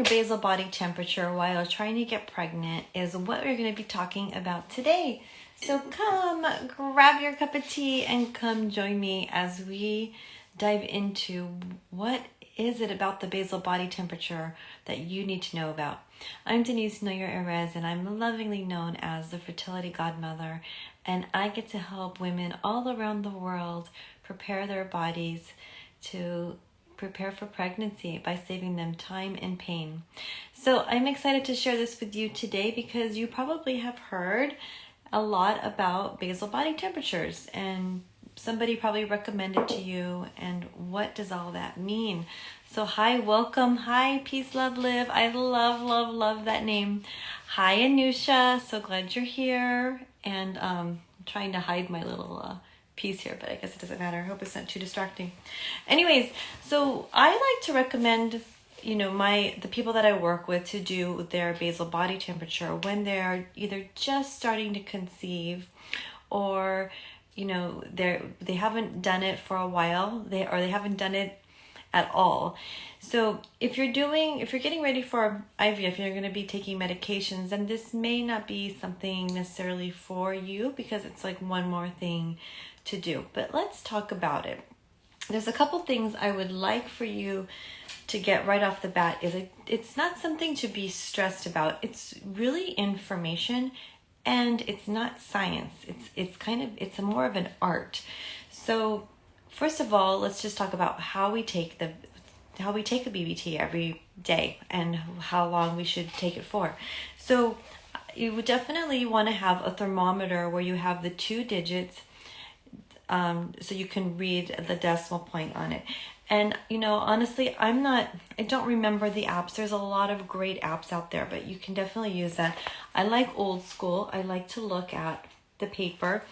your basal body temperature while trying to get pregnant is what we're going to be talking about today. So come grab your cup of tea and come join me as we dive into what is it about the basal body temperature that you need to know about. I'm Denise Noyer-Erez, and I'm lovingly known as the Fertility Godmother, and I get to help women all around the world prepare their bodies to prepare for pregnancy by saving them time and pain. So I'm excited to share this with you today because you probably have heard a lot about basal body temperatures, and somebody probably recommended to you, and what does all that mean? So hi, welcome. Hi, peace, love, live. I love that name. Hi, Anusha. So glad you're here. And I'm trying to hide my little piece here, but I guess it doesn't matter. I hope it's not too distracting. Anyways, so I like to recommend, the people that I work with to do their basal body temperature when they're either just starting to conceive or they haven't done it for a while, they haven't done it at all. So if you're getting ready for IVF, you're going to be taking medications, and this may not be something necessarily for you because it's like one more thing to do. But let's talk about it. There's a couple things I would like for you to get right off the bat. It's not something to be stressed about. It's really information, and it's not science. It's more of an art. So first of all, let's just talk about how we take a BBT every day and how long we should take it for. So you would definitely want to have a thermometer where you have the 2 digits, so you can read the decimal point on it. And honestly, I don't remember the apps. There's a lot of great apps out there, but you can definitely use that. I like old school. I like to look at the paper.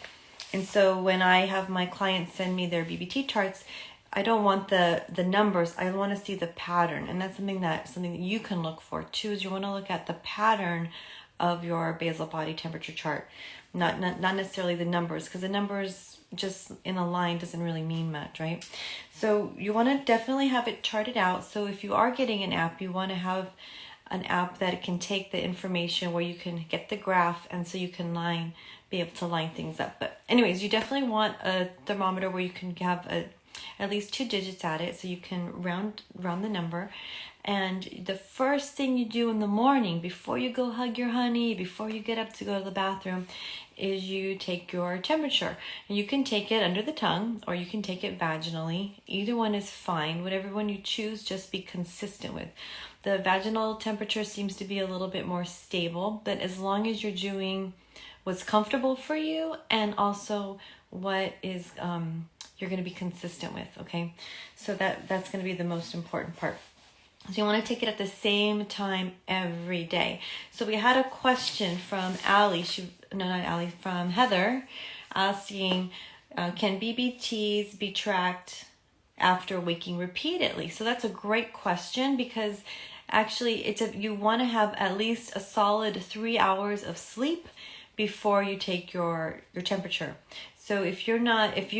And so when I have my clients send me their BBT charts, I don't want the numbers. I want to see the pattern. And that's something that you can look for too, is you want to look at the pattern of your basal body temperature chart, not necessarily the numbers, because the numbers just in a line doesn't really mean much, right? So you want to definitely have it charted out. So if you are getting an app, you want to have an app that can take the information where you can get the graph, and so you can be able to line things up. But anyways, you definitely want a thermometer where you can have at least 2 digits at it, so you can round the number. And the first thing you do in the morning before you go hug your honey, before you get up to go to the bathroom, is you take your temperature. And you can take it under the tongue or you can take it vaginally. Either one is fine. Whatever one you choose, just be consistent with. The vaginal temperature seems to be a little bit more stable, but as long as you're doing what's comfortable for you and also what is you're going to be consistent with, okay? So that's going to be the most important part. So you want to take it at the same time every day. So we had a question from from Heather, asking, can BBTs be tracked after waking repeatedly? So that's a great question, because actually you want to have at least a solid 3 hours of sleep before you take your temperature. So if you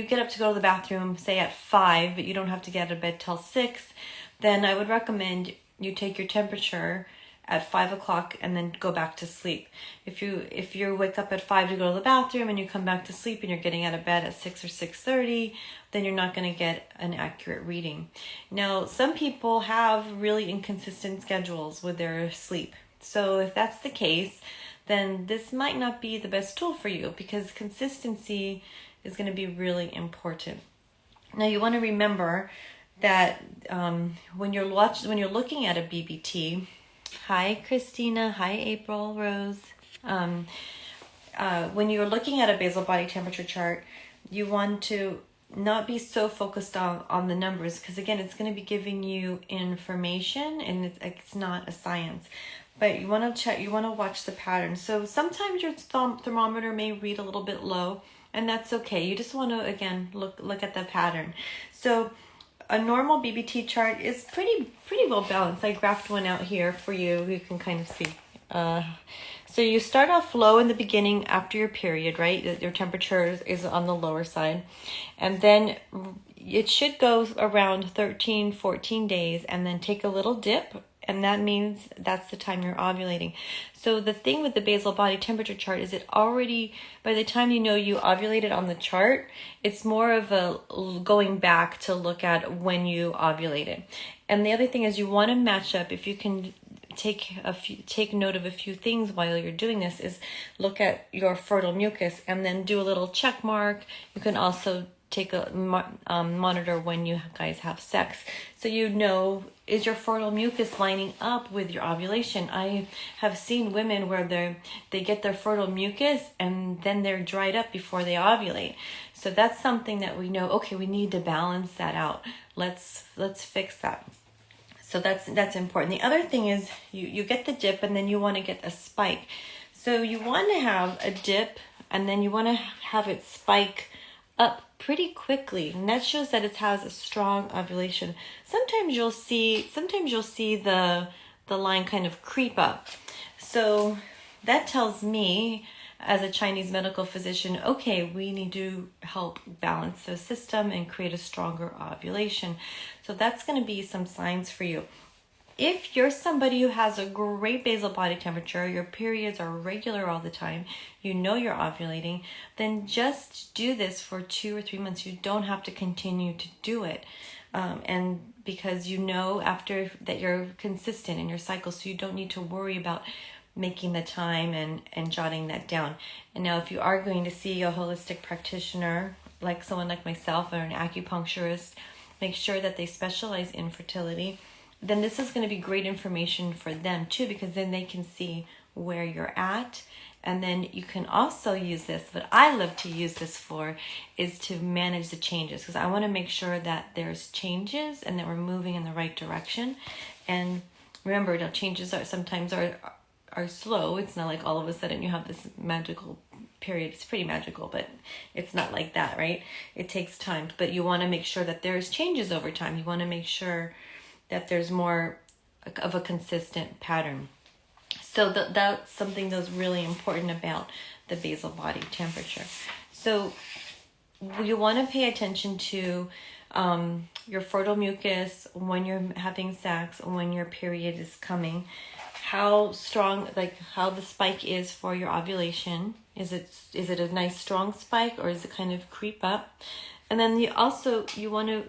get up to go to the bathroom, say at 5, but you don't have to get out of bed till 6, then I would recommend you take your temperature at 5 o'clock and then go back to sleep. If you wake up at 5 to go to the bathroom and you come back to sleep and you're getting out of bed at 6 or 6:30, then you're not going to get an accurate reading. Now, some people have really inconsistent schedules with their sleep. So if that's the case, then this might not be the best tool for you, because consistency is going to be really important. Now, you want to remember that when you're looking at a BBT, hi Christina, hi April Rose. When you're looking at a basal body temperature chart, you want to not be so focused on the numbers, because again, it's going to be giving you information and it's not a science. But you want to watch the pattern. So sometimes your thermometer may read a little bit low, and that's okay. You just want to, again, look at the pattern. So a normal BBT chart is pretty well balanced. I graphed one out here for you. You can kind of see. So you start off low in the beginning after your period, right? Your temperature is on the lower side. And then it should go around 13, 14 days and then take a little dip and that means that's the time you're ovulating. So the thing with the basal body temperature chart is it already, by the time you know you ovulated on the chart, it's more of a going back to look at when you ovulated. And the other thing is you want to match up. If you can take note of a few things while you're doing this, is look at your fertile mucus and then do a little check mark. You can also take a monitor when you guys have sex, so you know, is your fertile mucus lining up with your ovulation? I have seen women where they get their fertile mucus and then they're dried up before they ovulate. So that's something that we know, okay, we need to balance that out. Let's fix that. So that's important. The other thing is you get the dip and then you want to get a spike. So you want to have a dip and then you want to have it spike up pretty quickly, and that shows that it has a strong ovulation. Sometimes you'll see the line kind of creep up. So that tells me, as a Chinese medical physician, okay, we need to help balance the system and create a stronger ovulation. So that's going to be some signs for you. If you're somebody who has a great basal body temperature, your periods are regular all the time, you know you're ovulating, then just do this for 2 or 3 months. You don't have to continue to do it. And because you know after that you're consistent in your cycle, so you don't need to worry about making the time and jotting that down. And now if you are going to see a holistic practitioner, like someone like myself or an acupuncturist, make sure that they specialize in fertility. Then this is going to be great information for them too, because then they can see where you're at. And then you can also use this, what I love to use this for is to manage the changes, because I want to make sure that there's changes and that we're moving in the right direction. And remember, now changes sometimes are slow. It's not like all of a sudden you have this magical period. It's pretty magical, but it's not like that, right? It takes time, but you want to make sure that there's changes over time. You want to make sure that there's more of a consistent pattern. So that's something that's really important about the basal body temperature. So you want to pay attention to your fertile mucus when you're having sex, when your period is coming, how strong, like how the spike is for your ovulation. Is it a nice strong spike, or is it kind of creep up? And then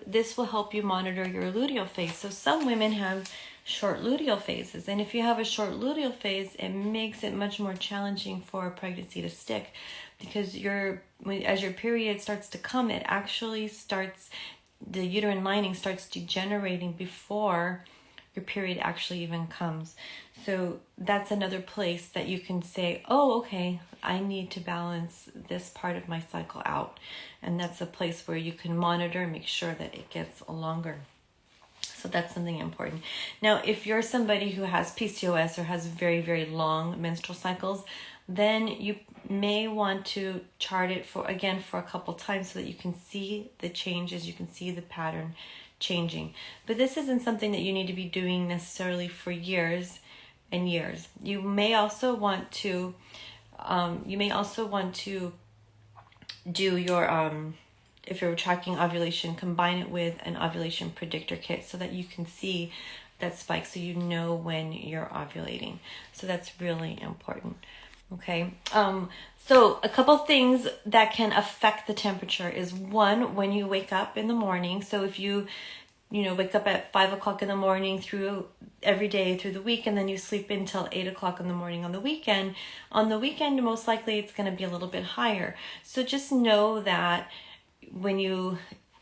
this will help you monitor your luteal phase. So some women have short luteal phases. And if you have a short luteal phase, it makes it much more challenging for a pregnancy to stick, because as your period starts to come, it actually the uterine lining starts degenerating before your period actually even comes. So that's another place that you can say, oh, okay, I need to balance this part of my cycle out. And that's a place where you can monitor and make sure that it gets longer. So that's something important. Now, if you're somebody who has PCOS or has very, very long menstrual cycles, then you may want to chart it for a couple times so that you can see the changes, you can see the pattern changing. But this isn't something that you need to be doing necessarily for years and years. You may also want to do your if you're tracking ovulation, combine it with an ovulation predictor kit so that you can see that spike, so you know when you're ovulating. So that's really important. Okay. So a couple things that can affect the temperature is, one, when you wake up in the morning. So if you wake up at 5 o'clock in the morning through every day through the week, and then you sleep until 8 o'clock in the morning on the weekend. On the weekend, most likely it's going to be a little bit higher. So just know that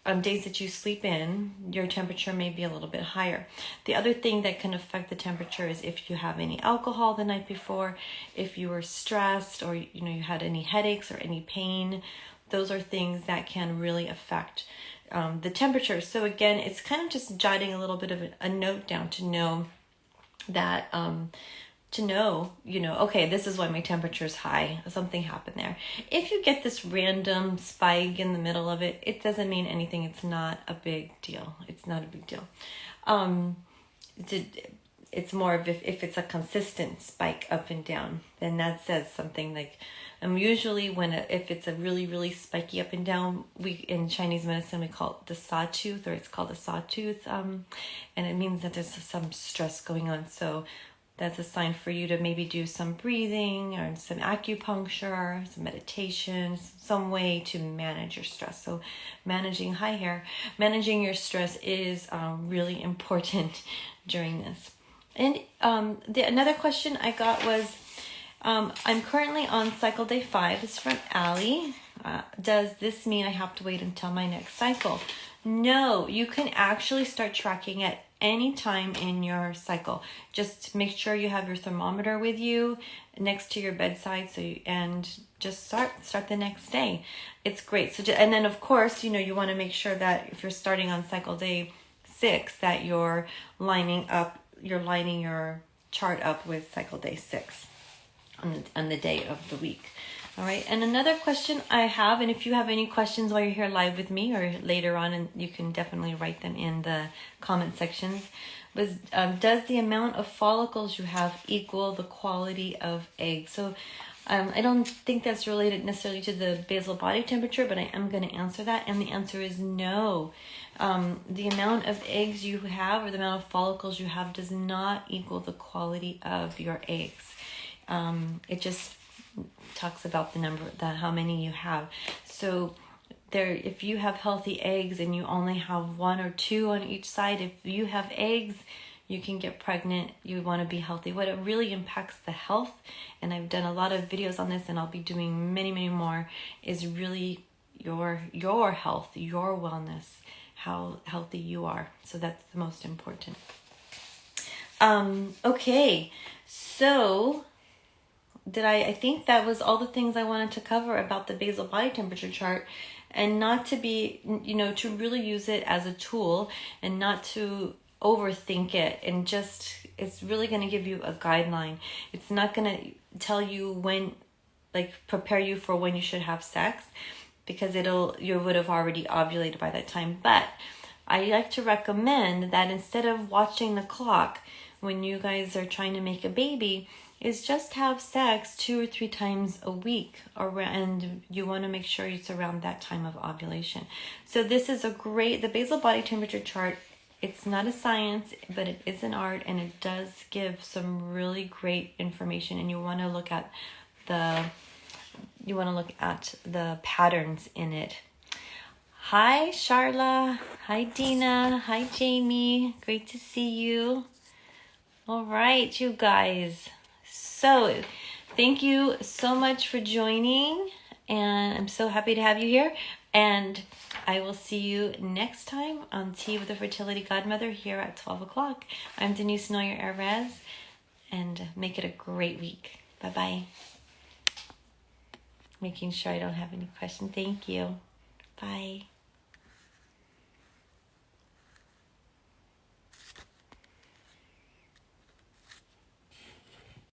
on days that you sleep in, your temperature may be a little bit higher. The other thing that can affect the temperature is if you have any alcohol the night before, if you were stressed, or you had any headaches or any pain. Those are things that can really affect the temperature. So again, it's kind of just jotting a little bit of a note down to know that okay, this is why my temperature is high. Something happened there. If you get this random spike in the middle of it, it doesn't mean anything. It's not a big deal. It's not a big deal. it's more of if it's a consistent spike up and down, then that says something like, usually if it's a really, really spiky up and down, in Chinese medicine, we call it the sawtooth, or it's called a sawtooth. And it means that there's some stress going on. So that's a sign for you to maybe do some breathing or some acupuncture, some meditation, some way to manage your stress. So managing your stress is really important during this. And another question I got was, I'm currently on cycle day 5. It's from Allie. Does this mean I have to wait until my next cycle? No, you can actually start tracking at any time in your cycle. Just make sure you have your thermometer with you next to your bedside, and just start the next day. It's great. So and then of course, you want to make sure that if you're starting on cycle day 6, that you're lining your chart up with cycle day 6 on the day of the week. All right. And another question I have, and if you have any questions while you're here live with me or later on, and you can definitely write them in the comment sections, was does the amount of follicles you have equal the quality of eggs? So I don't think that's related necessarily to the basal body temperature, but I am going to answer that. And the answer is no. The amount of eggs you have, or the amount of follicles you have, does not equal the quality of your eggs. It just talks about how many you have. So if you have healthy eggs and you only have 1 or 2 on each side, if you have eggs, you can get pregnant. You want to be healthy. What it really impacts the health, and I've done a lot of videos on this, and I'll be doing many, many more, is really your health, your wellness, how healthy you are. So that's the most important. Okay, so I think that was all the things I wanted to cover about the basal body temperature chart, and not to be, to really use it as a tool and not to overthink it, and just, it's really going to give you a guideline. It's not going to tell you when, prepare you for when you should have sex, because you would have already ovulated by that time. But I like to recommend that instead of watching the clock when you guys are trying to make a baby, is just have sex 2 or 3 times a week, and you want to make sure it's around that time of ovulation. So this is the basal body temperature chart. It's not a science, but it is an art, and it does give some really great information, and you want to look at the patterns in it. Hi, Charla. Hi, Dina. Hi, Jamie. Great to see you. All right, you guys. So thank you so much for joining, and I'm so happy to have you here, and I will see you next time on Tea with the Fertility Godmother here at 12 o'clock. I'm Denise Noyer-Erez, and make it a great week. Bye-bye. Making sure I don't have any questions. Thank you. Bye.